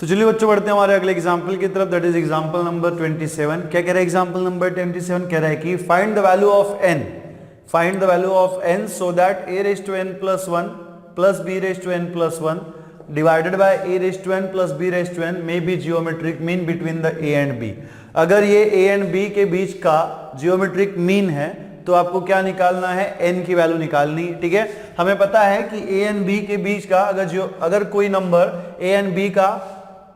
तो चलिए बच्चों बढ़ते हैं हमारे अगले एग्जाम्पल की तरफ, दैट इज एग्जाम्पल नंबर 27। क्या कह रहा है एग्जाम्पल नंबर 27? कह रहा है कि find the value of n, find the value of n so that a raise to n plus 1 plus b raise to n plus 1 divided by a raise to n plus b raise to n may be geometric mean between the a and b। अगर ये a and b के बीच का geometric mean है तो आपको क्या निकालना है? n की वैल्यू निकालनी है। ठीक है, हमें पता है कि a एंड b के बीच का अगर कोई नंबर a एंड b का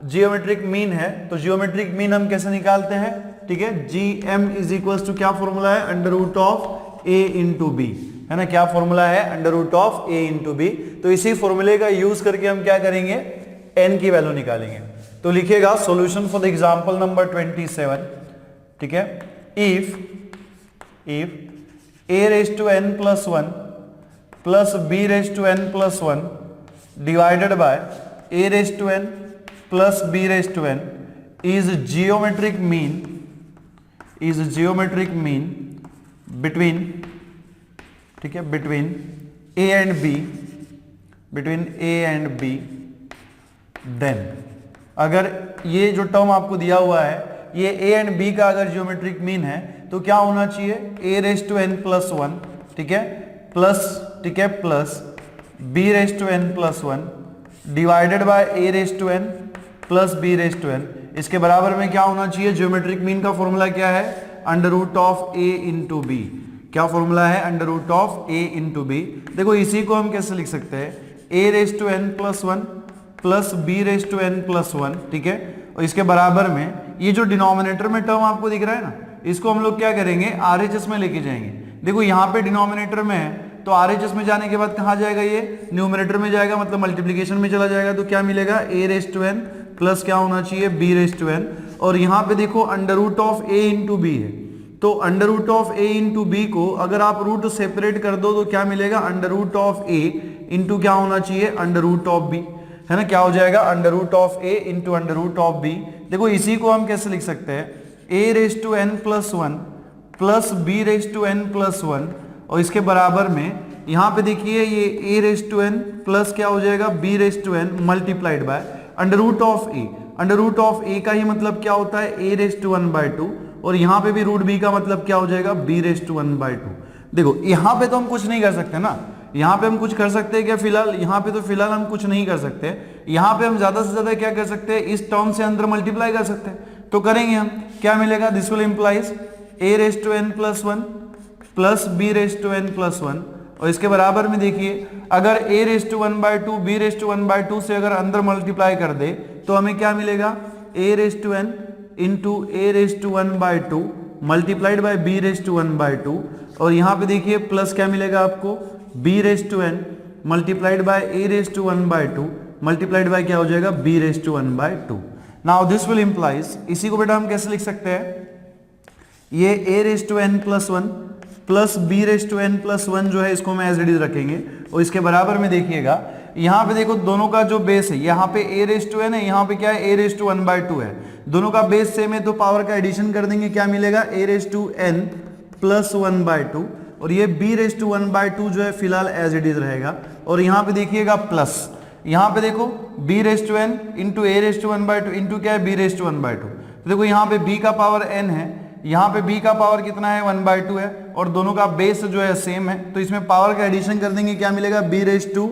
जियोमेट्रिक मीन है तो जियोमेट्रिक मीन हम कैसे निकालते हैं? ठीक है, gm इज इक्वल्स टू क्या फॉर्मूला है? Under root of a into b, है ना। क्या फॉर्मूला है? Under root of a into b. तो इसी फॉर्मूले का यूज करके हम क्या करेंगे? n की वैल्यू निकालेंगे। तो लिखिएगा solution for the example number 27। ठीक है, इफ a raise to n plus 1 plus b raise to n plus 1 divided by a raise to n plus b raise to n is geometric mean between, ठीक है, between a and b, then अगर ये जो term आपको दिया हुआ है ये a एंड b का अगर जियोमेट्रिक मीन है तो क्या होना चाहिए? a raise to n plus 1, ठीक है, plus b raise to n plus 1 divided by a raise to n plus b raise to n। इसके बराबर में क्या होना चाहिए? ज्योमेट्रिक मीन का फॉर्मूला क्या है? Under root of a into b. क्या फॉर्मूला है? Under root of a into b. देखो इसी को हम कैसे लिख सकते हैं? a raise to n plus 1 plus b raise to n plus 1, ठीक है, और इसके बराबर में ये जो डिनोमिनेटर में टर्म आपको दिख रहा है ना, इसको हम लोग क्या करेंगे? RHS में लेके जाएंगे। देखो यहाँ पे डिनोमिनेटर में है तो RHS में जाने के बाद कहाँ जाएगा? ये न्यूमरेटर में जाएगा, मतलब मल्टीप्लीकेशन में चला जाएगा। तो क्या मिलेगा? a raise to n plus क्या होना चाहिए? b raise to n। और यहाँ पे देखो under root of a into b है, तो under root of a into b को अगर आप रूट सेपरेट कर दो तो क्या मिलेगा? Under root of a into क्या होना चाहिए? अंडर रूट ऑफ b, है ना। क्या हो जाएगा? Under root of a into under root of b। देखो इसी को हम कैसे लिख सकते हैं? a raise to n plus 1 plus b raise to n plus 1, और इसके बराबर में यहाँ पे देखिए ये a raise to n plus क्या हो जाएगा? b raise to n multiplied by under root of a। Under root of a का ही मतलब क्या होता है? a रेज टू 1 बाय 2, और यहाँ पे भी रूट b का मतलब क्या हो जाएगा? b raise to 1 by 2। देखो यहाँ पे तो हम कुछ नहीं कर सकते ना, यहाँ पे हम कुछ कर सकते हैं क्या? फिलहाल यहाँ पे तो फिलहाल हम कुछ नहीं कर सकते। यहाँ पे हम ज्यादा से ज्यादा क्या कर सकते हैं? इस टर्म से अंदर मल्टीप्लाई कर सकते हैं। तो करेंगे हम, क्या मिलेगा? This will implies a raise to n plus 1 plus b raise to n plus 1, और इसके बराबर में देखिए अगर a raise to 1 by 2 b raise to 1 by 2 से अगर अंदर मल्टीप्लाई कर दे तो हमें क्या मिलेगा? a raise to n into a raise to 1 by 2 multiplied by b raise to 1 by 2, और यहाँ पे देखिए प्लस क्या मिलेगा आपको? b raise to n multiplied by a raise to 1 by 2 multiplied by क्या हो जाएगा? b raise to 1 by 2। Now this will implies, इसी को बेटा हम कैसे लिख सकते हैं? ये a raise to n plus 1 plus b raise to n plus 1 जो है इसको हम एज इट इज रखेंगे, और इसके बराबर में देखिएगा यहाँ पे देखो दोनों का जो बेस है, यहाँ पे a रेज टू n है, यहाँ पे क्या है? a रेज टू 1 बाय 2 है। दोनों का बेस सेम है तो पावर का एडिशन कर देंगे, क्या मिलेगा? a raise to n plus 1 by 2, और ये b रेज टू 1 बाय 2 जो है फिलहाल एज इट इज रहेगा। और यहाँ पे देखिएगा प्लस, यहाँ पे देखो b raise to n into a raise to 1 by 2 into क्या है? b raise to 1 by 2। तो देखो यहाँ पे b का पावर n है, यहाँ पे b का पावर कितना है? 1 बाय 2 है, और दोनों का बेस जो है सेम है, तो इसमें पावर का एडिशन कर देंगे, क्या मिलेगा? b raise to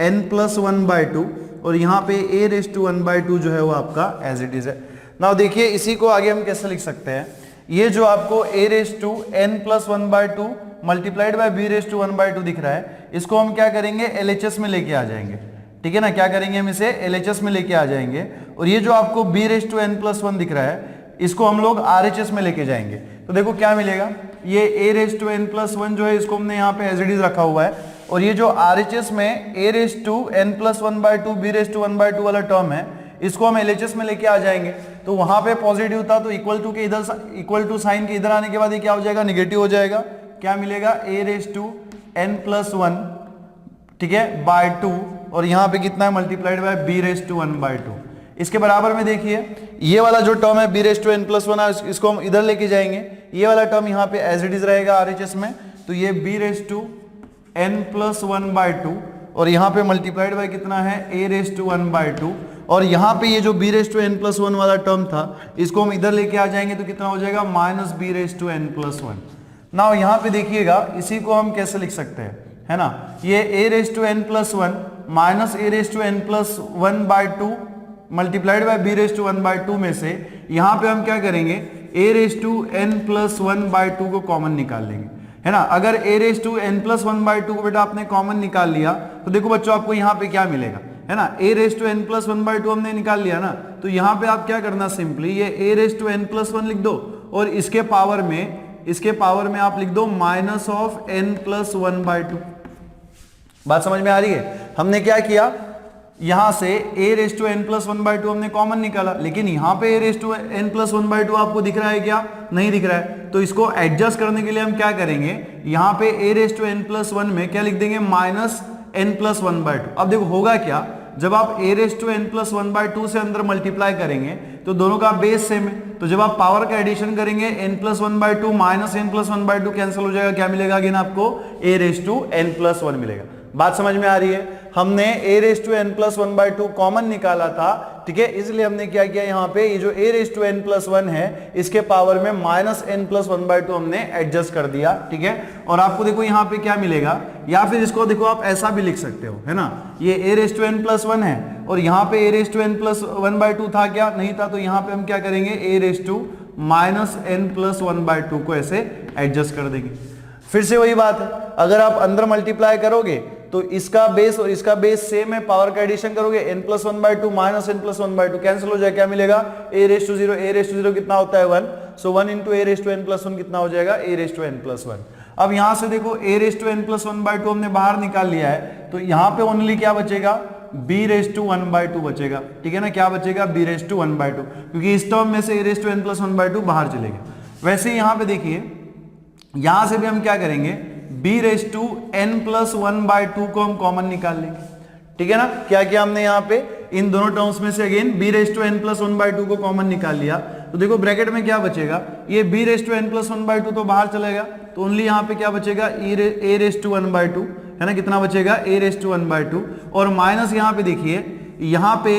n plus 1 by 2, और यहाँ पे a रेज टू 1 बाय 2 जो है वो आपका एज इट इज है। नाउ देखिए इसी को आगे हम कैसे लिख सकते हैं? ये जो आपको a raise to n plus 1 by 2 multiplied by b raise to 1 by 2 दिख रहा है, इसको हम क्या करेंगे? LHS में लेके आ जाएंगे। ठीक है ना, क्या करेंगे? हम इसे LHS में लेके आ जाएंगे, और ये जो आपको b raise to n plus 1 दिख रहा है इसको हम लोग RHS में लेके जाएंगे। तो देखो क्या मिलेगा? ये a raise to n plus 1 जो है इसको हमने यहाँ पे एज इट इज रखा हुआ है, और ये जो RHS में a raise to n plus 1 by 2 b raise to 1 by 2 वाला टर्म है इसको हम LHS में लेके आ जाएंगे। तो वहां पे पॉजिटिव था तो इक्वल टू के इधर, इक्वल टू साइन के इधर आने के बाद ये क्या हो जाएगा? निगेटिव हो जाएगा। क्या मिलेगा? a raise to n plus 1, ठीक है, बाय 2, और यहाँ पे कितना है? Multiplied by b raise to 1 by 2। इसके बराबर में देखिए ये वाला जो टर्म है b raise to n plus 1 इसको हम इधर लेके जाएंगे, ये वाला टर्म यहाँ पे एज इट इज रहेगा RHS में, तो ये b raise to n plus 1 by 2, और यहाँ पे मल्टीप्लाइड बाय कितना है? a रेज टू 1 बाय 2, और यहाँ पे ये जो b raise to n plus one वाला टर्म था इसको हम इधर लेके आ जाएंगे तो कितना हो जाएगा minus b raise to n plus one. Now यहाँ पे देखिएगा इसी को हम कैसे लिख सकते हैं, है ना, ये a raise to n plus one minus a raise to n plus one by two multiplied by b raise to one by two में से यहाँ पे हम क्या करेंगे a raise to n plus one by two को common निकाल लेंगे, है ना। अगर a raise to n plus one by two को बेटा आपने कॉमन निकाल लिया तो देखो बच्चों आपको यहाँ पे क्या मिलेगा, है ना, a raise to n plus one by two हमने निकाल लिया ना, तो यहाँ पे आप क्या करना सिंपली ये a raise to n plus one लिख दो और इसके पावर में आप लिख दो minus of n plus one by two. बात समझ में आ रही है। हमने क्या किया यहां से a raise to n plus one by two हमने कॉमन निकाला, लेकिन यहाँ पे a raise to n plus one by two आपको दिख रहा है क्या, नहीं दिख रहा है। तो इसको एडजस्ट करने के लिए हम क्या करेंगे, यहाँ पे a raise to n plus one में क्या लिख देंगे minus n plus one by two. अब देखो होगा क्या, जब आप a raise to n plus one by two से अंदर मल्टीप्लाई करेंगे तो दोनों का बेस सेम है, तो जब आप पावर का एडिशन करेंगे n plus one by two minus n plus one by two cancel हो जाएगा, क्या मिलेगा अगेन आपको a raise to n plus one मिलेगा। बात समझ में आ रही है। हमने a raise to n plus one by two common निकाला था, ठीक है, इसलिए हमने क्या किया यहाँ पे ये जो a raise to n plus one है इसके पावर में minus n plus one by two हमने एडजस्ट कर दिया, ठीक है। और आपको देखो यहाँ पे क्या मिलेगा, या फिर इसको देखो आप ऐसा भी लिख सकते हो, है ना, ये a raise to n plus one है और यहाँ पे a raise to n plus one by two था क्या, नहीं था, तो यहाँ पे हम क्या करेंगे a raise to minus n plus one by two को ऐसे एडजस्ट कर देंगे। फिर से वही बात है, अगर आप अंदर मल्टीप्लाई करोगे तो इसका बेस और इसका बेस सेम है, पावर का एडिशन करोगे n plus one by two minus n plus one by two cancel हो जाएगा, क्या मिलेगा a raise to zero, a raise to zero कितना होता है 1, so 1 into a raise to n plus one कितना हो जाएगा a raise to n plus one. अब यहां से देखो a raise to n plus one by two हमने बाहर निकाल लिया है, तो यहाँ पे ओनली क्या बचेगा b raise to one by two बचेगा, ठीक है ना, क्या बचेगा b raise to one by two, क्योंकि इस टर्म में से a raise to n plus one by two बाहर चलेगा। वैसे ही यहाँ पे देखिए यहां से भी हम क्या करेंगे b raise to n plus one by two को हम कॉमन निकाल लेंगे, ठीक है ना। क्या किया हमने यहाँ पे इन दोनों टर्म्स में से again b raise to n plus one by two को कॉमन निकाल लिया, तो देखो ब्रैकेट में क्या बचेगा, ये b raise to n plus one by two तो बाहर चलेगा, तो ओनली यहाँ पे क्या बचेगा a raise to one by two, है ना, कितना बचेगा a raise to one by two, और माइनस यहाँ पे देखिए यहाँ पे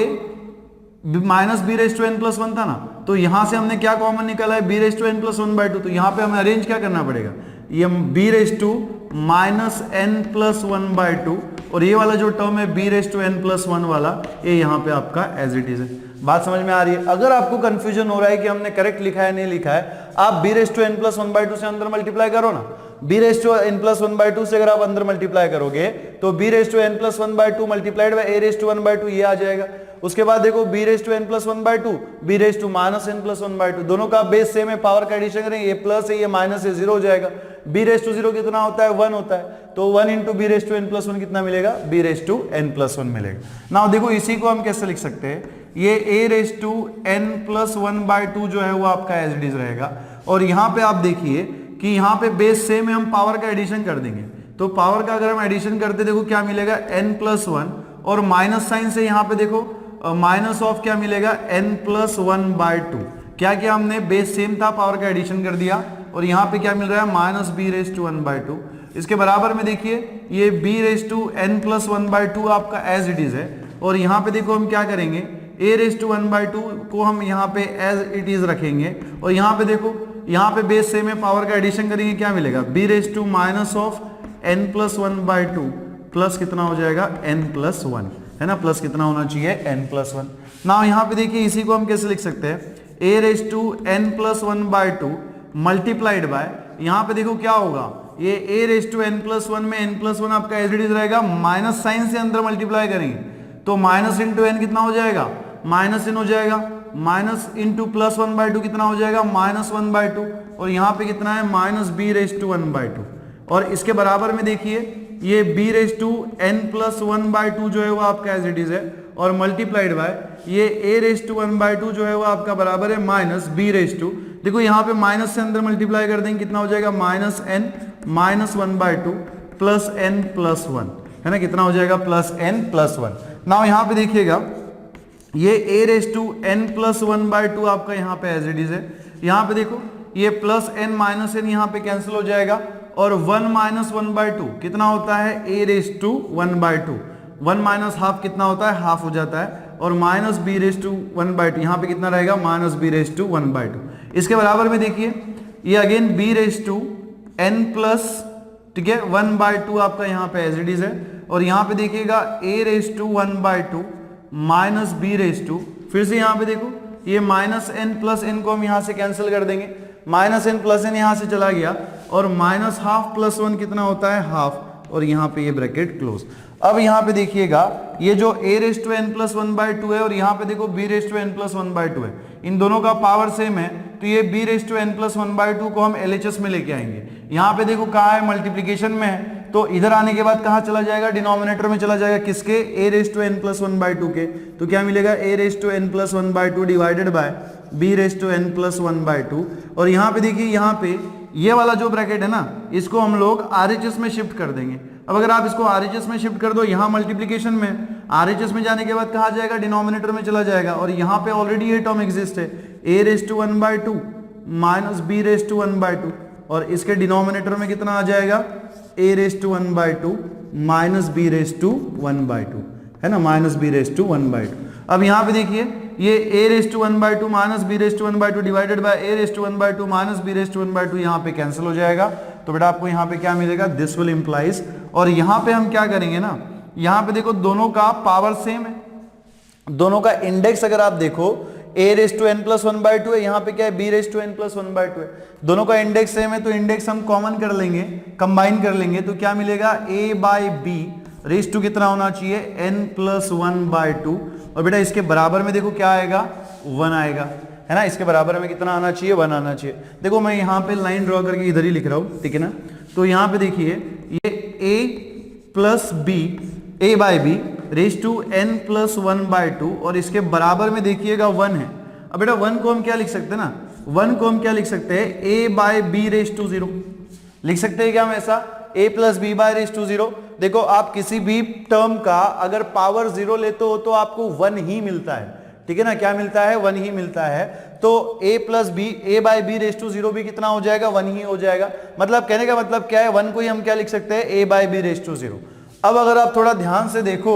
minus b raise to n plus one था ना, तो यहां से हमने क्या कॉमन निकाला है b raise to n plus one by two, तो यहाँ पे हमें अरेंज क्या करना पड़ेगा, ये b raise to minus n plus one by two, और ये वाला जो टर्म है b raise to n plus one वाला ये यहाँ पे आपका एज इट इज है। बात समझ में आ रही है। अगर आपको कंफ्यूजन हो रहा है कि हमने करेक्ट लिखा है नहीं लिखा है, आप b raise to n plus one by two से अंदर मल्टीप्लाई करो ना, b raise to n plus one by two से अगर आप अंदर मल्टीप्लाई करोगे तो b raise to n plus one by two multiplied by a raise to one by two ये आ जाएगा। उसके बाद देखो b raise to n plus one by two, b raise to minus n plus one by to, दोनों का base same है, power का एडिशन करेंगे, ये प्लस है ये माइनस है, जीरो हो जाएगा। b रेज टू जीरो कितना होता है 1 होता है, तो 1 into b raise to n plus one कितना मिलेगा b raise to n plus one मिलेगा। नाउ देखो इसी को हम कैसे लिख सकते हैं, ये a raise to n plus one by two जो है वो आपका एज इट इज रहेगा, और यहाँ पे आप देखिए कि यहाँ पे बेस सेम है, हम पावर का एडिशन कर देंगे, तो पावर का अगर हम एडिशन करते देखो क्या मिलेगा n प्लस वन, और माइनस साइन से यहाँ पे देखो माइनस ऑफ क्या मिलेगा n plus one by two. क्या किया हमने, बेस सेम था, पावर का एडिशन कर दिया, और यहाँ पे क्या मिल रहा है minus b raise to one by two. इसके बराबर में देखिए ये b raise to n plus one by two आपका एज इट इज है, और यहाँ पे देखो हम क्या करेंगे a raise to one by two को हम यहाँ पे एज इट इज रखेंगे, और यहाँ पे देखो यहाँ पे बेस सेम है, पावर का एडिशन करेंगे, क्या मिलेगा b raise to minus of n plus one by two plus कितना हो जाएगा n प्लस वन, है ना, प्लस कितना होना चाहिए n प्लस वन। नाउ यहाँ पे देखिए इसी को हम कैसे लिख सकते हैं, a raise to n plus one by two multiplied by, यहाँ पे देखो क्या होगा, ये a raise to n plus one में n प्लस वन आपका एज इट इज रहेगा, माइनस साइन से अंदर मल्टीप्लाई करेंगे तो माइनस इंटू एन कितना हो जाएगा माइनस n हो जाएगा, minus into plus one by to कितना हो जाएगा माइनस वन बाय टू, और यहाँ पे कितना है minus b raise to one by two, और इसके बराबर में देखिए ये b raise to n plus one by two जो है वो आपका एज इट इज है, और मल्टीप्लाइड बाय ये a raise to one by two जो है वो आपका बराबर है माइनस b रेज टू, देखो यहाँ पे माइनस से अंदर मल्टीप्लाई कर देंगे कितना हो जाएगा minus n minus one by two plus n plus one, है ना, कितना हो जाएगा plus n plus one. Now यहाँ पे देखिएगा ये a raise to n plus one by two आपका यहाँ पे एज इट इज है, यहाँ पे देखो ये प्लस n माइनस n यहाँ पे कैंसिल हो जाएगा, और 1 माइनस वन बाय टू कितना होता है a raise to one by two, 1 minus half कितना होता है हाफ हो जाता है, और माइनस बी रेस टू 1/2, यहाँ पे कितना रहेगा माइनस बी रेस टू 1/2। इसके बराबर में देखिए ये again b raise to n plus, ठीक है, 1/2 आपका यहाँ पे एज इट इज है, और यहाँ पे देखिएगा a raise to 1/2 minus b raise to, फिर से यहाँ पे देखो ये माइनस n प्लस n को हम यहाँ से कैंसिल कर देंगे, माइनस n प्लस n यहाँ से चला गया, और माइनस हाफ प्लस 1 कितना होता है हाफ, और यहाँ पे ये ब्रैकेट क्लोज। अब यहाँ पे देखिएगा ये जो a raise to n plus 1/2 है, और यहाँ पे देखो b raise to n plus 1/2 है, इन दोनों का पावर सेम है, तो ये b raise to n plus 1/2 को हम LHS में लेके आएंगे। यहाँ पे देखो कहाँ है, मल्टीप्लीकेशन में है, तो इधर आने के बाद कहाँ चला जाएगा, डिनोमिनेटर में चला जाएगा, किसके, a raise to n plus 1/2 के, तो क्या मिलेगा a raise to n plus 1/2 divided by b raise to n plus 1/2, और यहाँ पे देखिए यहाँ पे ये वाला जो ब्रैकेट है ना, इसको हम लोग RHS में शिफ्ट कर देंगे। अब अगर आप इसको RHS में शिफ्ट कर दो, यहाँ मल्टीप्लीकेशन में, RHS में जाने के बाद कहाँ जाएगा, डिनोमिनेटर में चला जाएगा, और यहाँ पे ऑलरेडी ये टर्म एग्जिस्ट है, a raise to 1/2 minus b raise to 1/2, और इसके डिनोमिनेटर में कितना आ जाएगा, a raise to 1/2 minus b raise to 1/2, है ना, माइनस b रेस टू 1/2। अब यहाँ पे देखिए ये a raise to 1/2 minus b raise to 1/2 divided by a raise to 1/2 minus b raise to 1/2, यहाँ पे कैंसिल हो जाएगा, तो बेटा आपको यहाँ पे क्या मिलेगा, दिस विल इंप्लाइज। और यहाँ पे हम क्या करेंगे ना, यहाँ पे देखो दोनों का पावर सेम है, दोनों का इंडेक्स अगर आप देखो a raise to n plus 1/2 है, यहाँ पे क्या है b raise to n plus 1/2 है, दोनों का इंडेक्स सेम है, तो इंडेक्स हम कॉमन कर लेंगे, कंबाइन कर लेंगे, तो क्या मिलेगा a by b raise to कितना होना चाहिए n प्लस 1/2, और बेटा इसके बराबर में देखो क्या आएगा 1 आएगा, है ना, इसके बराबर में कितना आना चाहिए 1 आना चाहिए। देखो मैं यहाँ पे लाइन ड्रॉ करके इधर ही लिख रहा हूँ, ठीक है ना, तो यहाँ पे देखिए ये a plus b a by b raise to n plus 1/2, और इसके बराबर में देखिएगा 1 है। अब बेटा 1 को हम क्या लिख सकते हैं ना, 1 को हम क्या लिख सकते हैं, a by b raise to 0 लिख सकते हैं क्या हम ऐसा, a plus b by raise to 0। देखो आप किसी भी टर्म का अगर पावर 0 लेते हो तो आपको 1 ही मिलता है, ठीक है ना, क्या मिलता है 1 ही मिलता है, तो a plus b a by b raise to 0 भी कितना हो जाएगा 1 ही हो जाएगा। मतलब कहने का मतलब क्या है, 1 को ही हम क्या लिख सकते हैं a by b raise to 0। अब अगर आप थोड़ा ध्यान से देखो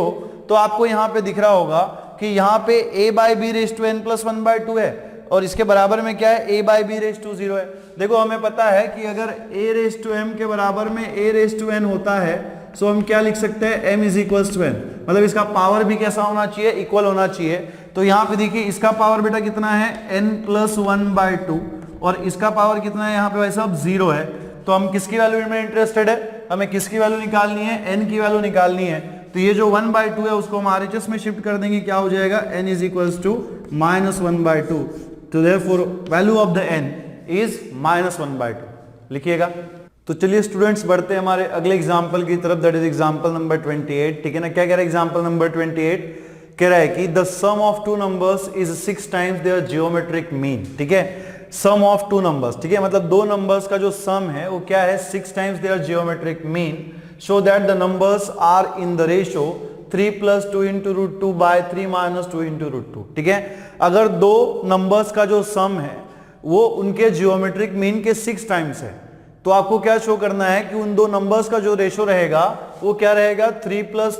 तो आपको यहाँ पे दिख रहा होगा कि यहाँ पे a by b raise to n plus 1/2 है, और इसके बराबर में क्या है a by b raise to 0 है। देखो हमें पता है कि अगर a रेस टू m के बराबर में a रेस टू n होता है, सो हम क्या लिख सकते हैं m is equal to n, मतलब इसका पावर भी कैसा होना चाहिए, इक्वल होना चाहिए। तो यहाँ पे देखिए इसका पावर बेटा कितना है n प्लस 1/2, और इसका पावर कितना है यहाँ पे भाई साहब 0 है। तो हम किसकी वैल्यू में इंटरेस्टेड है, हमें किसकी वैल्यू निकालनी है, n की वैल्यू निकालनी है। तो ये जो 1/2 है उसको हम RHS में शिफ्ट कर देंगे, क्या हो जाएगा n is equal to minus 1/2, तो therefore value of the n is minus 1/2 लिखिएगा। तो चलिए स्टूडेंट्स बढ़ते हैं हमारे अगले एग्जांपल की तरफ, दैट इज एग्जांपल नंबर 28, ठीक है ना। क्या कह रहा है एग्जांपल नंबर 28, कह रहा है कि the sum of two numbers is 6 times their geometric mean, ठीक है, सम ऑफ टू नंबर्स, ठीक है, मतलब दो नंबर्स का जो सम है वो क्या है 6 times their geometric mean, show that the numbers are in the ratio 3 + 2 × √2 by 3 - 2 × √2, ठीक है। अगर दो नंबर्स का जो सम है वो उनके जियोमेट्रिक मीन के 6 टाइम्स है, तो आपको क्या शो करना है कि उन दो नंबर्स का जो रेशो रहेगा वो क्या रहेगा 3 +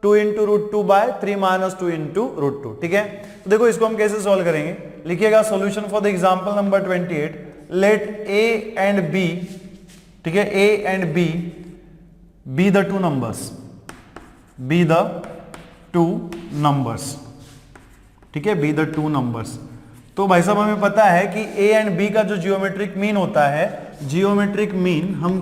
2 × √2 by 3 - 2 × √2, ठीक है। तो देखो इसको हम कैसे सॉल्व करेंगे, लिखिएगा solution for the example number 28, let a and b, ठीक है, a and b be the two numbers, be the two numbers, ठीक है, be the two numbers। तो भाई साहब हमें पता है कि a एंड b का जो जियोमेट्रिक मीन होता है, जियोमेट्रिक मीन हम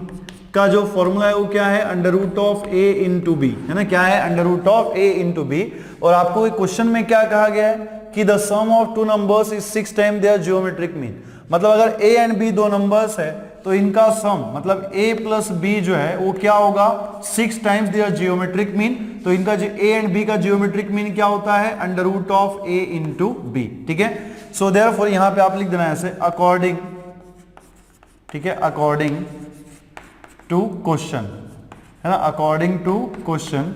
का जो फॉर्मूला है वो क्या है √a × b, है ना, क्या है √a × b। और आपको क्वेश्चन में क्या कहा गया है कि the sum of two numbers is 6 times their geometric mean, मतलब अगर a एंड b दो नंबर्स है तो इनका सम मतलब a + b जो है वो क्या होगा 6 टाइम्स देयर जियोमेट्रिक मीन। तो इनका a एंड b का जियोमेट्रिक मीन क्या होता है √a × b, ठीक है। सो देयरफॉर यहां पे आप लिख देना ऐसे अकॉर्डिंग, ठीक है, अकॉर्डिंग टू क्वेश्चन, है ना, according to question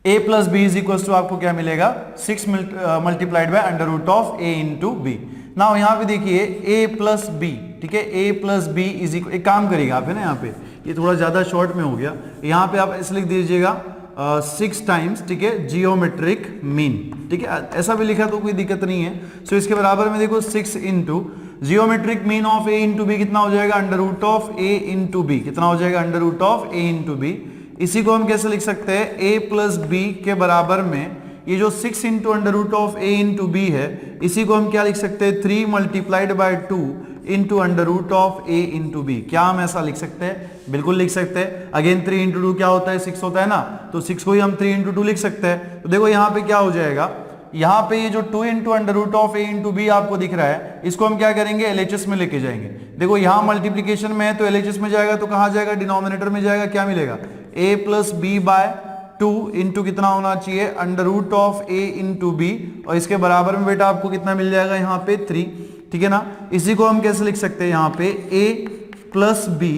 a + b is equal to आपको क्या मिलेगा 6 multiplied by √a × b। Now यहाँ पे देखिए a + b, ठीक है, a + b इज इक्वल, एक काम करिएगा आप, है ना, यहाँ पे ये थोड़ा ज्यादा शॉर्ट में हो गया, यहाँ पे आप ऐसे लिख दीजिएगा 6 टाइम्स, ठीक है, जियोमेट्रिक मीन, ठीक है, ऐसा भी लिखा तो कोई दिक्कत नहीं है। सो इसके बराबर में देखो 6 into geometric mean of A into b कितना हो जाएगा, under root of A into b, कितना हो जाएगा, under root of A into b. इसी को हम कैसे लिख सकते हैं, ए प्लस बी के बराबर में ये जो 6 into under root of A into b है, इसी को हम क्या लिख सकते हैं, 3 multiplied by 2 into under root of A into b. क्या हम ऐसा लिख सकते हैं, बिल्कुल लिख सकते हैं। अगेन 3 इंटू 2 क्या होता है, 6 होता है ना, तो 6 को ही हम 3 इंटू 2 लिख सकते हैं। तो देखो यहाँ पे क्या हो जाएगा, यहाँ पे ये जो 2 into under root of A into b आपको दिख रहा है, इसको हम क्या करेंगे, एलएचएस में लेके जाएंगे। देखो यहाँ मल्टीप्लीकेशन में है तो एलएचएस में जाएगा, तो कहाँ जाएगा, डिनोमिनेटर में जाएगा। क्या मिलेगा, a plus B by 2 into कितना होना चाहिए, under root of A into b, और इसके बराबर में बेटा आपको कितना मिल जाएगा, यहाँ पे 3, ठीक है ना। इसी को हम कैसे लिख सकते हैं, यहाँ पे a प्लस बी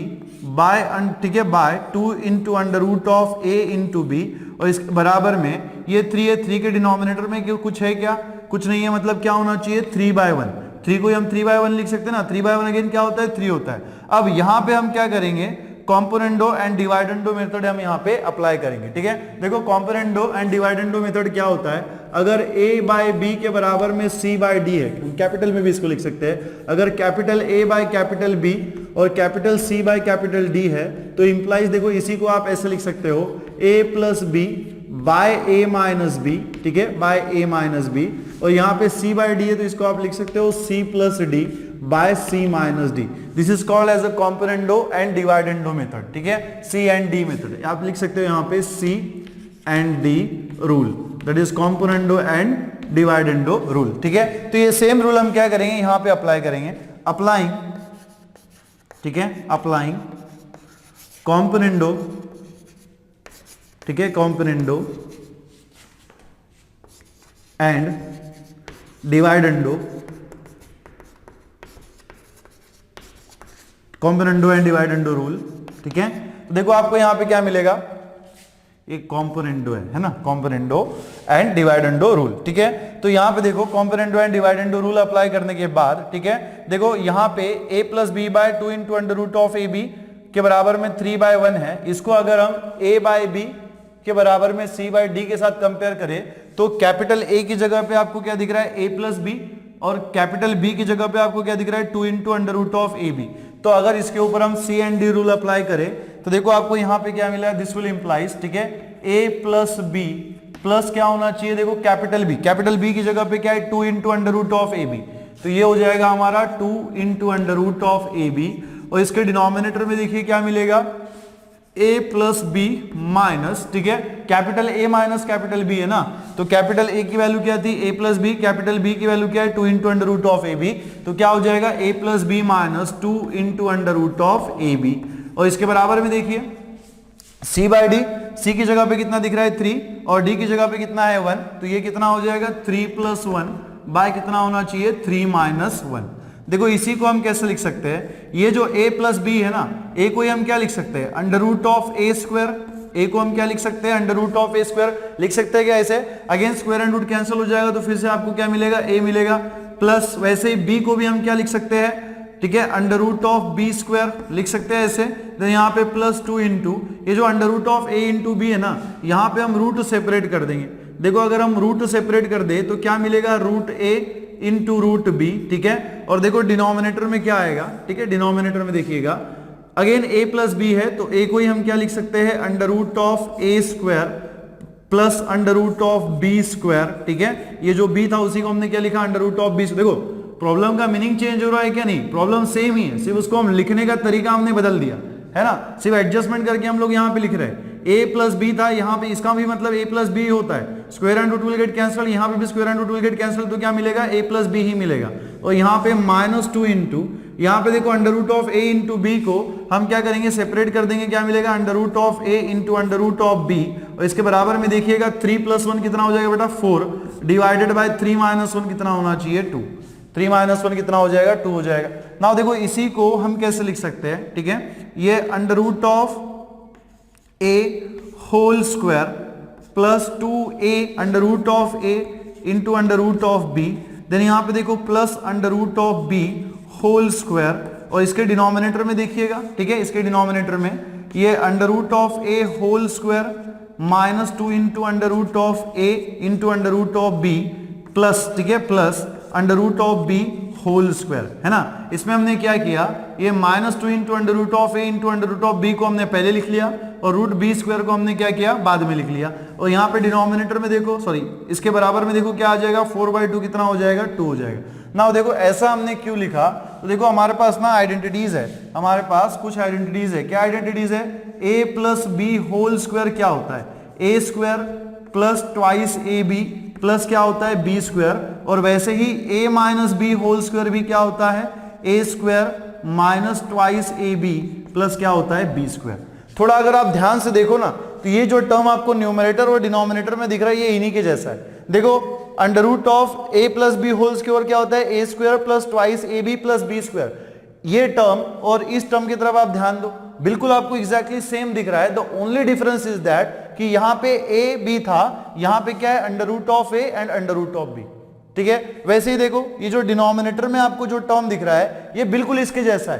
बाय, ठीक है, by 2 into under root of A into b, और इसके बराबर में ये 3 है, 3 के डिनोमिनेटर में क्यों कुछ है, क्या कुछ नहीं है, मतलब क्या होना चाहिए, 3/1। 3 को हम 3/1 लिख सकते हैं ना, 3/1 अगेन क्या होता है, 3 होता है। अब यहाँ पे हम क्या करेंगे, कॉम्पोनेंडो एंड डिवाइडेंडो मेथड हम यहाँ पे अप्लाई करेंगे, ठीक है। देखो कॉम्पोनेंडो एंड डिवाइडेंडो मेथड क्या होता है, अगर a बाय b के बराबर में c बाय d है, कैपिटल में भी इसको लिख सकते हैं, अगर capital A by capital B और capital C by capital D है, तो इंप्लाइज देखो इसी को आप ऐसे लिख सकते हो, a plus B by a minus b, ठीक है, बाय a माइनस बी, और यहाँ पे c बाय d है तो इसको आप लिख सकते हो c plus d by c minus d। This is called as a componendo and dividendo method, ठीक है, c एंड d मेथड। आप लिख सकते हो यहाँ पे c and d rule, that is componendo and dividendo rule, ठीक है। तो ये सेम रूल हम क्या करेंगे, यहां पे अप्लाई करेंगे, अप्लाइंग, ठीक है, अप्लाइंग कॉम्पोनेंडो, ठीक है, componendo and dividendo, componendo and dividendo rule, ठीक है। तो देखो आपको यहां पे क्या मिलेगा, एक कॉम्पोनेंडो है ना, कॉम्पोनेंडो एंड डिवाइडेंडो रूल, ठीक है। तो यहाँ पे देखो componendo and dividendo rule apply करने के बाद, ठीक है, देखो यहाँ पे a plus B by 2 into under root of a b के बराबर में 3/1 है। इसको अगर हम a बाय बी के बराबर में c बाय डी के साथ कंपेयर करें, तो कैपिटल A की जगह पे आपको क्या दिख रहा है, a प्लस बी, और कैपिटल B की जगह पे आपको क्या दिख रहा है, 2 into under root of a b. तो अगर इसके ऊपर हम c and d rule apply करें, तो देखो आपको यहाँ पे क्या मिला, दिस विल इंप्लाइज, ठीक है, a प्लस बी प्लस क्या होना चाहिए, देखो कैपिटल B की जगह पे क्या है, 2 into under root of a b, तो ये हो जाएगा हमारा 2 into under root of a b, और इसके डिनोमिनेटर में देखिए क्या मिलेगा, a प्लस बी माइनस, ठीक है, capital A minus capital B है ना, तो कैपिटल A की वैल्यू क्या थी, a plus b, capital B की वैल्यू क्या है, 2 into under root of a b, तो क्या हो जाएगा, a plus b minus 2 into under root of a b, और इसके बराबर में देखिए c बाय डी, c की जगह पे कितना दिख रहा है 3, और d की जगह पे कितना है 1, तो ये कितना हो जाएगा 3 प्लस 1 बाय कितना होना चाहिए 3 माइनस 1। देखो इसी को हम कैसे लिख सकते हैं, ये जो a प्लस बी है ना, a को हम क्या लिख सकते हैं, under root of A square, a को हम क्या लिख सकते हैं, under root of A square लिख सकते हैं क्या ऐसे, again square and root cancel हो जाएगा, तो फिर से आपको क्या मिलेगा, a मिलेगा, प्लस वैसे ही b को भी हम क्या लिख सकते हैं, ठीक है, under root of B square लिख सकते हैं ऐसे, तो यहाँ पे प्लस 2 इंटू ये जो under root of A into b है ना, यहाँ पे हम रूट सेपरेट कर देंगे। देखो अगर हम रूट सेपरेट कर दे तो क्या मिलेगा, रूट ए इंटू रूट बी, ठीक है, और देखो डिनोमिनेटर में क्या आएगा, ठीक है, डिनोमिनेटर में देखिएगा अगेन a प्लस बी है, तो a को ही हम क्या लिख सकते हैं, under root of A square plus under root of B square, ठीक है, ये जो b था उसी को हमने क्या लिखा, अंडर रूट ऑफ बी। देखो प्रॉब्लम का मीनिंग चेंज हो रहा है क्या, नहीं, प्रॉब्लम सेम ही है, सिर्फ उसको हम लिखने का तरीका हमने बदल दिया है ना, सिर्फ एडजस्टमेंट करके हम लोग यहाँ पे लिख रहे हैं, a प्लस बी था, यहाँ पे इसका भी मतलब a प्लस बी होता है, square and root will get cancel, यहाँ पे भी square and root will get cancel, तो क्या मिलेगा, a प्लस बी ही मिलेगा, और यहाँ पे -2 इंटू, यहाँ पे देखो under root of a into b को हम क्या करेंगे, सेपरेट कर देंगे, क्या मिलेगा, under root of a into under root of b, और इसके बराबर में देखिएगा 3 प्लस 1 कितना हो जाएगा बेटा 4, डिवाइडेड बाय 3 माइनस 1 कितना होना चाहिए 2, 3 माइनस 1 कितना हो जाएगा 2 हो जाएगा। नाउ देखो इसी को हम कैसे लिख सकते हैं, ठीक है, ये under root of a whole square plus 2a under root of a into under root of b, then यहाँ पे देखो plus under root of b whole square, और इसके डिनोमिनेटर में देखिएगा, ठीक है, इसके डिनोमिनेटर में ये under root of a whole square -2 into under root of A into under root of B plus, ठीक है, plus under root of B whole square, है ना। इसमें हमने क्या किया, ये -2 into under root of A into under root of b को हमने पहले लिख लिया और रूट बी स्क्वायर को हमने क्या किया, बाद में लिख लिया। और यहाँ पे डिनोमिनेटर में देखो, सॉरी इसके बराबर में देखो क्या आ जाएगा, 4/2 कितना हो जाएगा, 2 हो जाएगा। ना देखो ऐसा हमने क्यों लिखा, तो देखो हमारे पास ना आइडेंटिटीज है, हमारे पास कुछ आइडेंटिटीज है। क्या आइडेंटिटीज है, a plus B whole square क्या होता है, A square plus twice A B plus क्या होता है, बी स्क्वायर। और वैसे ही a minus B whole square भी क्या होता है, A square minus twice A B plus क्या होता है, बी स्क्वायर। थोड़ा अगर आप ध्यान से देखो ना, तो ये जो टर्म आपको न्यूमरेटर और डिनोमिनेटर में दिख रहा है, ये इन्हीं के जैसा है। देखो under root of A plus B whole square क्या होता है, A square plus twice A B plus B square. ये टर्म और इस टर्म की तरफ आप ध्यान दो, बिल्कुल आपको एग्जैक्टली सेम दिख रहा है। The only difference is that कि यहां पे ए बी था, यहां पे क्या है, under root of a and under root of b, ठीक है। वैसे ही देखो ये जो डिनोमिनेटर में आपको जो टर्म दिख रहा है, ये बिल्कुल इसके जैसा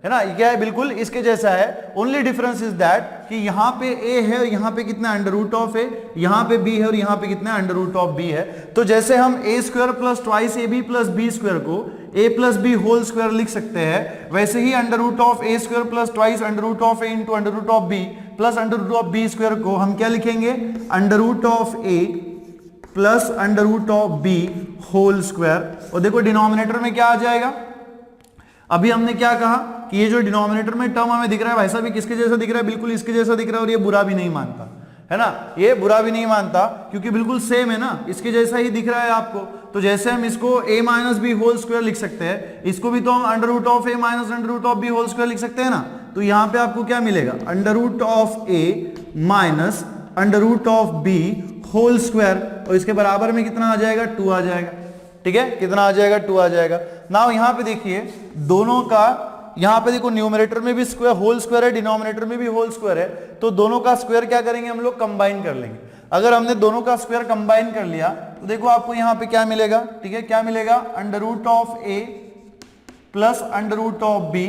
है ना, ये क्या है, बिल्कुल इसके जैसा है। ओनली डिफरेंस इज दैट कि यहां पे a है और यहां पे कितना अंडर रूट ऑफ ए, यहां पे b है और यहां पे कितना अंडर रूट ऑफ b है। तो जैसे हम a square plus twice A B plus B square को a plus B whole square लिख सकते हैं, वैसे ही under root of A square plus twice under root of A into under root of B plus under root of B square को हम क्या लिखेंगे, under root of A plus under root of B whole square. और देखो denominator में क्या आ जाएगा, अभी हमने क्या कहा कि ये जो डिनोमिनेटर में टर्म हमें दिख रहा है, भाई साहब ये किसके जैसा दिख रहा है, बिल्कुल इसके जैसा दिख रहा है। और ये बुरा भी नहीं मानता, है ना, ये बुरा भी नहीं मानता क्योंकि बिल्कुल सेम है ना, इसके जैसा ही दिख रहा है आपको। तो जैसे हम इसको a minus B whole square लिख सकते हैं, इसको भी तो हम under root of A minus under root of B whole square लिख सकते हैं ना। तो यहाँ पे आपको क्या मिलेगा, under root of A minus under root of B whole square, और इसके बराबर में कितना आ जाएगा, 2 आ जाएगा, ठीक है, कितना आ जाएगा, 2 आ जाएगा। नाउ यहाँ पे देखिए दोनों का, यहाँ पे देखो न्यूमरेटर में भी स्क्वायर होल स्क्वायर है, डिनोमिनेटर में भी होल स्क्वायर है, तो दोनों का स्क्वायर क्या करेंगे हम लोग, कंबाइन कर लेंगे। अगर हमने दोनों का स्क्वायर कंबाइन कर लिया तो देखो आपको यहाँ पे क्या मिलेगा, ठीक है, क्या मिलेगा, under root of A plus under root of B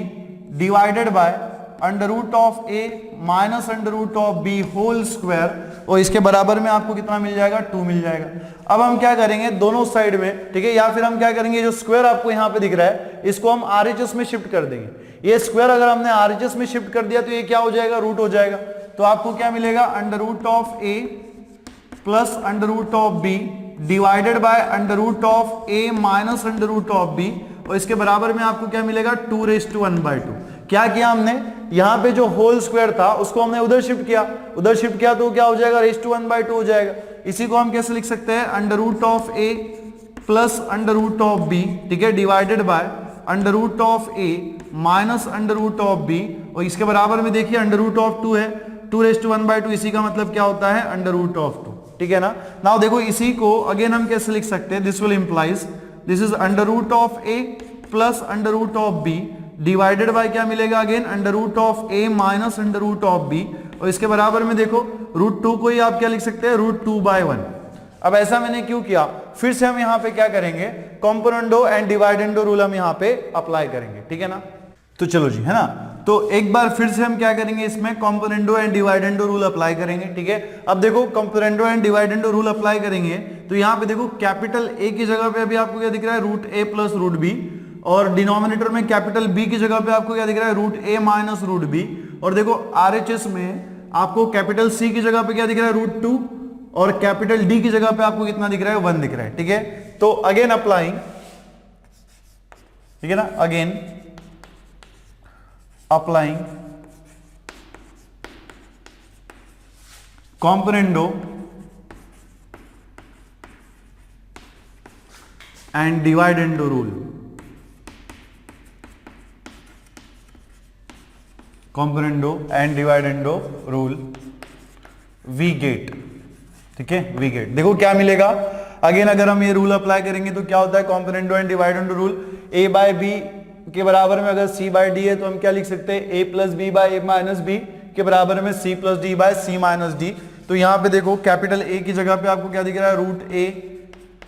divided by under root of A minus under root of B whole square, और इसके बराबर में आपको कितना मिल जाएगा, 2 मिल जाएगा। अब हम क्या करेंगे, दोनों साइड में, ठीक है, या फिर हम क्या करेंगे, जो स्क्वायर आपको यहाँ पे दिख रहा है इसको हम आरएचएस में शिफ्ट कर देंगे। ये स्क्वायर अगर हमने आरएचएस में शिफ्ट कर दिया तो ये क्या हो जाएगा, रूट हो जाएगा। तो आपको क्या मिलेगा, under root of A plus under root of B divided by under root of A minus under root of B, और इसके बराबर में आपको क्या मिलेगा, 2⁻²। क्या किया हमने, यहां पे जो होल स्क्वायर था उसको हमने उधर शिफ्ट किया, तो क्या हो जाएगा, ⁻² हो जाएगा। इसी को हम कैसे लिख सकते हैं, under root of A plus under root of b, ठीक है, divided by under root of A minus under root of B, और इसके बराबर में देखिए अंडर रूट ऑफ 2 है, 2⁻², इसी का मतलब क्या होता है, अंडर रूट ऑफ 2, ठीक है ना। नाउ देखो इसी को अगेन हम कैसे लिख सकते हैं, this will implies this is under root of A plus under root of B divided by क्या मिलेगा, again under root of A minus under root of B, और इसके बराबर में देखो √2 को ही आप क्या लिख सकते हैं, √2/1। अब ऐसा मैंने क्यों किया, फिर से हम यहाँ पे क्या करेंगे, कॉम्पोनेंडो एंड डिवाइडेंडो रूल हम यहाँ पे अप्लाई करेंगे, ठीक है ना। तो चलो जी, है ना, तो एक बार फिर से हम क्या करेंगे, इसमें componendo and dividendo rule apply करेंगे, ठीक है। अब देखो componendo and dividendo rule apply करेंगे तो यहाँ पे देखो कैपिटल ए की जगह पे अभी आपको क्या दिख रहा है, √a प्लस √b, और डिनोमिनेटर में कैपिटल बी की जगह पे आपको क्या दिख रहा है, √a माइनस √b, और देखो आरएचएस में आपको कैपिटल सी की जगह पे क्या दिख रहा है, √2, और कैपिटल डी की जगह पे आपको कितना दिख रहा है, 1 दिख रहा है, ठीक है। तो अगेन अप्लाइंग, ठीक है ना, again applying componendo and dividendo rule, componendo and dividendo rule, we get, ठीक है, वी गेट। देखो क्या मिलेगा, अगेन अगर हम ये रूल अप्लाई करेंगे तो क्या होता है, componendo and dividendo rule, a by B के बराबर में अगर c बाय डी है तो हम क्या लिख सकते हैं, a plus B by A minus B के बराबर में c plus D by C minus D. तो यहाँ पे देखो कैपिटल A की जगह पे आपको क्या दिख रहा है, √a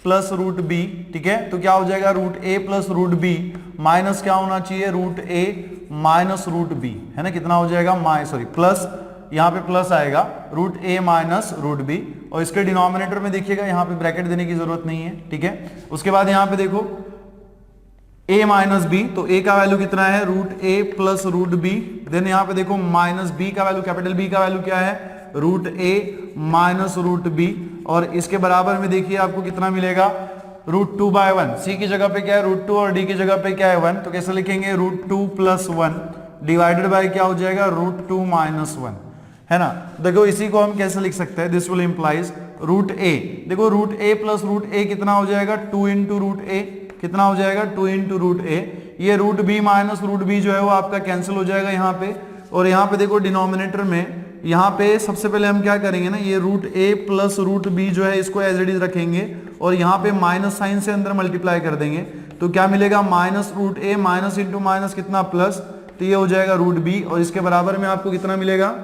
प्लस √b, ठीक है। तो क्या हो जाएगा, √a प्लस √b माइनस क्या होना चाहिए, √a माइनस √b, है ना, कितना हो जाएगा, प्लस यहाँ पे प्लस आएगा रूट ए माइनस रूट बी, और इसके डिनोमिनेटर में देखिएगा यहाँ पे ब्रैकेट देने की जरूरत नहीं है, ठीक है। उसके बाद यहाँ पे देखो a माइनस बी, तो a का वैल्यू कितना है root a plus root B. Then यहाँ पे देखो माइनस b का वैल्यू, कैपिटल B का वैल्यू क्या है root a minus root B, और इसके बराबर में देखिए आपको कितना मिलेगा रूट 2 बाय 1। c की जगह पे क्या है रूट 2 और d की जगह पे क्या है 1, तो कैसे लिखेंगे रूट 2 प्लस 1 डिवाइडेड बाय क्या हो जाएगा रूट 2 माइनस 1, है ना। देखो इसी को हम कैसे लिख सकते हैं, this will implies root a, देखो root a plus root a कितना हो जाएगा 2 इंटू रूट a, कितना हो जाएगा 2 इंटू रूट a। ये root b minus root b जो है वो आपका कैंसिल हो जाएगा यहाँ पे, और यहाँ पे देखो डिनोमिनेटर में यहाँ पे सबसे पहले हम क्या करेंगे ना, ये root a plus root b जो है इसको एज इट इज रखेंगे, और यहाँ पे माइनस साइन से अंदर मल्टीप्लाई कर देंगे, तो क्या मिलेगा minus root a minus into minus कितना प्लस, तो ये हो जाएगा रूट b, और इसके बराबर में आपको कितना मिलेगा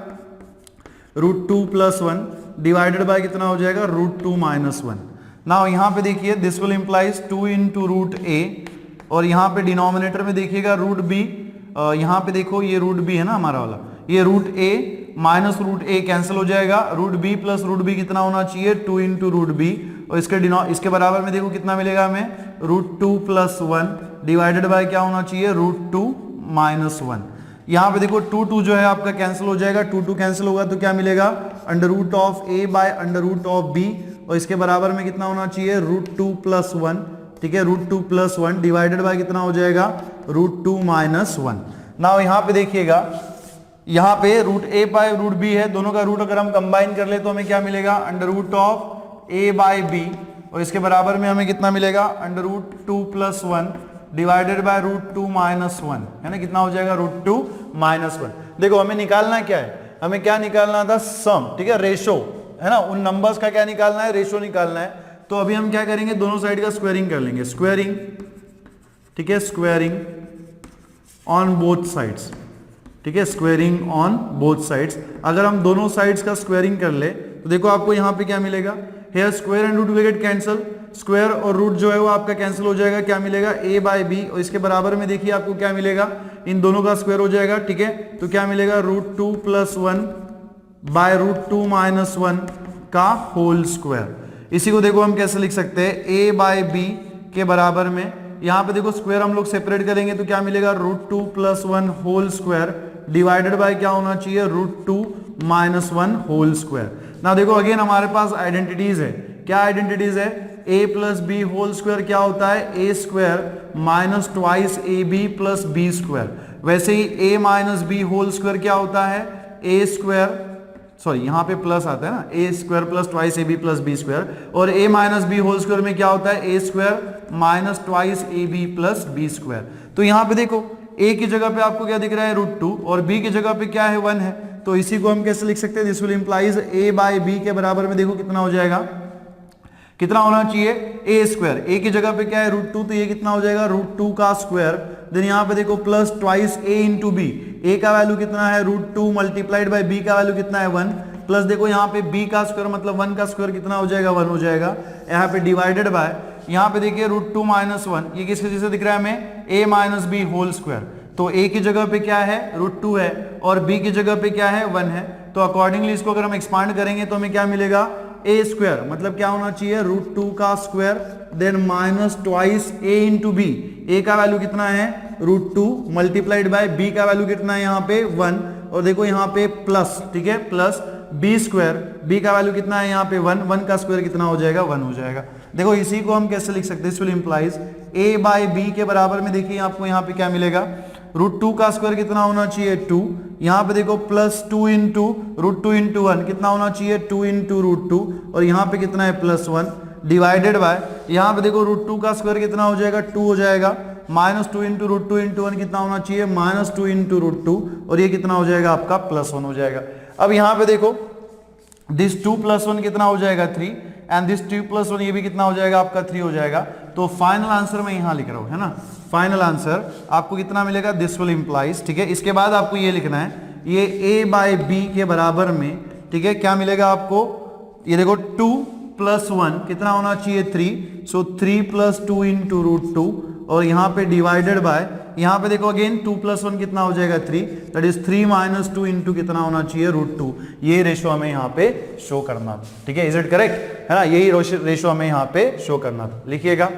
रूट 2 प्लस 1 डिवाइडेड बाय कितना हो जाएगा रूट 2 माइनस 1। नाउ यहाँ पे देखिए this will implies 2 into root a, और यहाँ पे डिनोमिनेटर में देखिएगा रूट b, यहाँ पे देखो ये रूट b है ना हमारा वाला, ये root a minus root a cancel हो जाएगा, root b plus root b कितना होना चाहिए 2 इंटू रूट b, और इसके बराबर में देखो कितना मिलेगा हमें रूट 2 प्लस 1 डिवाइडेड बाय क्या होना चाहिए रूट 2 माइनस 1। यहाँ पे देखो 2 जो है आपका कैंसिल हो जाएगा, 2 कैंसिल होगा तो क्या मिलेगा under root of a by under root of b, और इसके बराबर में कितना होना चाहिए रूट 2 प्लस 1, ठीक है रूट 2 प्लस 1 डिवाइडेड बाय कितना हो जाएगा रूट 2 माइनस 1। नाउ यहाँ पे देखिएगा यहाँ पे root a by root b है, दोनों का रूट अगर हम कंबाइन कर ले तो हमें क्या मिलेगा under root of a by b, और इसके बराबर में हमें कितना मिलेगा under root 2 plus 1 divided by root 2 minus 1, है ना, कितना हो जाएगा रूट 2 माइनस 1। देखो हमें निकालना क्या है, हमें क्या निकालना था सम, ठीक है रेशो, है ना, उन नंबर्स का क्या निकालना है रेशो निकालना है। तो अभी हम क्या करेंगे दोनों साइड का स्क्वायरिंग कर लेंगे, स्क्वायरिंग, ठीक है स्क्वायरिंग ऑन बोथ साइड्स, ठीक है स्क्वायरिंग ऑन बोथ साइड्स। अगर हम दोनों साइड्स का स्क्वायरिंग कर ले तो देखो आपको यहाँ पे क्या मिलेगा, here square and root will get cancel, square और रूट जो है वो आपका कैंसिल हो जाएगा, क्या मिलेगा a बाय बी, और इसके बराबर में देखिए आपको क्या मिलेगा इन दोनों का स्क्वायर हो जाएगा, ठीक है, तो क्या मिलेगा root 2 plus 1 by root 2 minus 1 का होल स्क्वायर। इसी को देखो हम कैसे लिख सकते हैं a बाय बी के बराबर में, यहाँ पे देखो स्क्वायर हम लोग सेपरेट करेंगे तो क्या मिलेगा root 2 plus 1 whole square divided by क्या होना चाहिए रूट 2 माइनस 1 होल स्क्वायर। ना देखो अगेन हमारे पास आइडेंटिटीज है, क्या आइडेंटिटीज है a plus B whole square क्या होता है a square minus twice A B plus B square, वैसे ही a minus B whole square क्या होता है a स्क्वायर, सॉरी यहाँ पे प्लस आता है ना, a square plus twice A B plus B square, और a minus B whole square में क्या होता है a square minus twice A B plus B square. तो यहाँ पे देखो a की जगह पे आपको क्या दिख रहा है रूट 2, और b की जगह पे क्या है 1 है, तो इसी को हम कैसे लिख सकते हैं this will implies a by b के बराबर में देखो कितना हो जाएगा, कितना होना चाहिए a स्क्वायर, a की जगह पे क्या है रूट 2, तो ये कितना हो जाएगा रूट 2 का स्क्वायर, देन यहाँ पे देखो plus twice a into B, a का वैल्यू कितना है रूट 2 मल्टीप्लाइड बाय b का वैल्यू कितना है 1, प्लस देखो यहाँ पे b का स्क्वायर मतलब 1 का स्क्वायर कितना हो जाएगा 1 हो जाएगा, यहाँ पे डिवाइडेड बाय यहाँ पे देखिए रूट 2 माइनस 1, ये किसके जैसे दिख रहा है हमें a minus B whole square, तो a की जगह पे क्या है रूट 2 है और b की जगह पे क्या है 1 है, तो अकॉर्डिंगली इसको अगर हम एक्सपांड करेंगे तो हमें क्या मिलेगा a स्क्वायर मतलब क्या होना चाहिए रूट 2 का square then minus twice a into B, a का वैल्यू कितना है रूट 2 मल्टीप्लाइड बाय b का वैल्यू कितना है यहाँ पे 1, और देखो यहाँ पे प्लस, ठीक है प्लस b स्क्वायर, b का वैल्यू कितना है यहाँ पे 1 का स्क्वायर कितना हो जाएगा 1 हो जाएगा। देखो इसी को हम कैसे लिख सकते हैं, this will implies a by b के बराबर में देखिए आपको यहाँ पे क्या मिलेगा रूट 2 का स्क्वायर कितना होना चाहिए 2, यहाँ पे देखो प्लस 2 इंटू रूट 2 इंटू 1 कितना होना चाहिए 2 इंटू रूट 2, और यहाँ पे कितना है प्लस 1 डिवाइडेड बाय यहाँ पे देखो रूट 2 का स्क्वायर कितना हो जाएगा 2 हो जाएगा, माइनस 2 इंटू रूट 2 इंटू 1 कितना होना चाहिए माइनस 2 इंटू रूट 2, और ये कितना हो जाएगा आपका प्लस 1 हो जाएगा। अब यहाँ पे देखो दिस 2 प्लस 1 कितना हो जाएगा 3 एंड दिस 2 प्लस 1 ये भी कितना हो जाएगा आपका 3 हो जाएगा। तो फाइनल आंसर मैं यहाँ लिख रहा हूँ, है ना, फाइनल आंसर आपको कितना मिलेगा दिस विल इंप्लाइज, ठीक है। इसके बाद आपको ये लिखना है ये a बाय बी के बराबर में, ठीक है, क्या मिलेगा आपको, ये देखो 2 प्लस 1 कितना होना चाहिए 3, सो 3 प्लस 2 इंटू रूट 2, और यहाँ पे डिवाइडेड बाय, यहाँ पे देखो अगेन 2 + 1 कितना हो जाएगा 3, दैट इज 3 - 2 इंटू कितना होना चाहिए √2। ये रेशो हमें यहाँ पे शो करना था, ठीक है, इज इट करेक्ट, है ना, यही रेशो हमें यहाँ पे शो करना था, लिखिएगा।